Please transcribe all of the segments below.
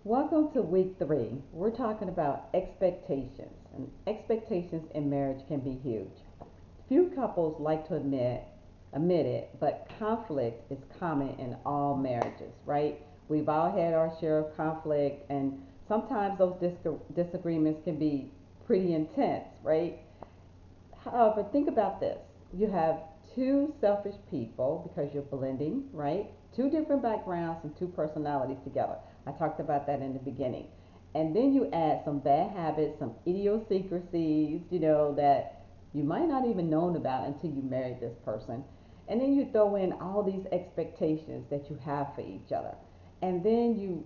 Welcome to week three. We're talking about expectations, and expectations in marriage can be huge. Few couples like to admit it, but conflict is common in all marriages, right? We've all had our share of conflict, and sometimes those disagreements can be pretty intense, right? However, think about this. You have two selfish people because you're blending, right? Two different backgrounds and two personalities together. I talked about that in the beginning. And then you add some bad habits, some idiosyncrasies, that you might not even known about until you married this person. And then you throw in all these expectations that you have for each other. And then you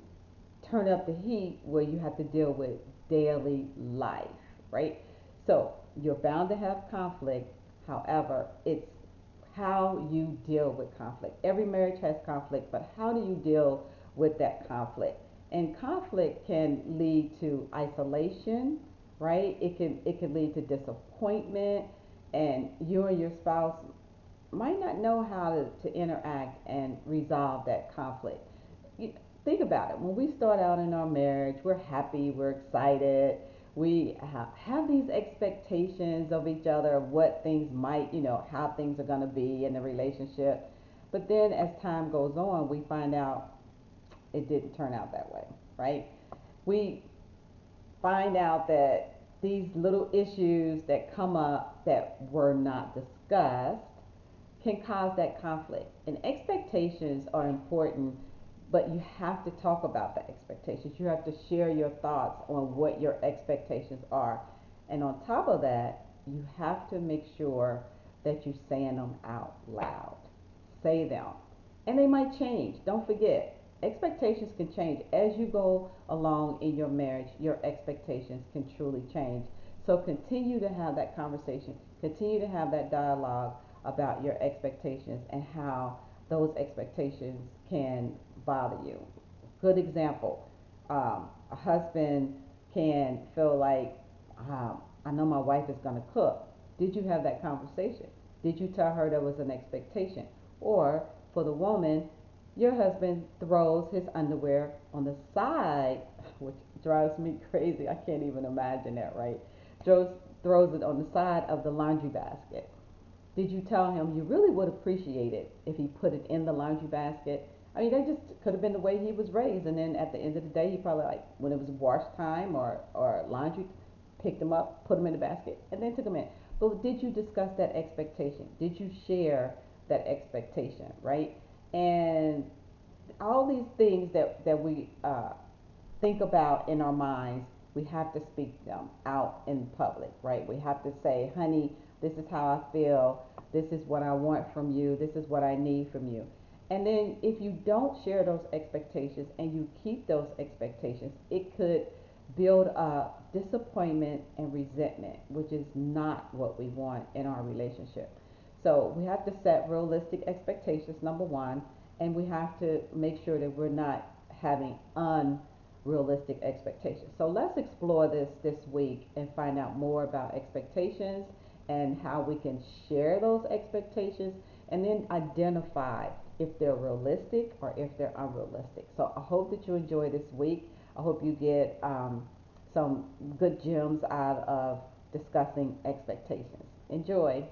turn up the heat where you have to deal with daily life, right? So you're bound to have conflict. However, it's how you deal with conflict. Every marriage has conflict, but how do you deal with that conflict? And conflict can lead to isolation, right? It can lead to disappointment, and you and your spouse might not know how to interact and resolve that conflict. You, think about it. When we start out in our marriage, we're happy, we're excited, we have these expectations of each other, of what things might, how things are going to be in the relationship. But then as time goes on, we find out it didn't turn out that way, right? We find out that these little issues that come up that were not discussed can cause that conflict. And expectations are important, but you have to talk about the expectations. You have to share your thoughts on what your expectations are. And on top of that, you have to make sure that you're saying them out loud. Say them. And they might change. Don't forget, expectations can change. As you go along in your marriage, your expectations can truly change. So continue to have that conversation, continue to have that dialogue about your expectations and how those expectations can bother you. Good example, a husband can feel like, I know my wife is going to cook. Did you have that conversation? Did you tell her there was an expectation? Or for the woman, your husband throws his underwear on the side, which drives me crazy. I can't even imagine that, right? Throws, throws it on the side of the laundry basket. Did you tell him you really would appreciate it if he put it in the laundry basket? I mean, that just could have been the way he was raised. And then at the end of the day, he probably, like, when it was wash time or laundry, picked them up, put them in the basket, and then took them in. But did you discuss that expectation? Did you share that expectation, right? And all these things that we think about in our minds, we have to speak them out in public, right? We have to say, honey, this is how I feel. This is what I want from you. This is what I need from you. And then if you don't share those expectations and you keep those expectations, it could build up disappointment and resentment, which is not what we want in our relationship. So we have to set realistic expectations, number one, and we have to make sure that we're not having unrealistic expectations. So let's explore this week and find out more about expectations and how we can share those expectations and then identify if they're realistic or if they're unrealistic. So I hope that you enjoy this week. I hope you get some good gems out of discussing expectations. Enjoy.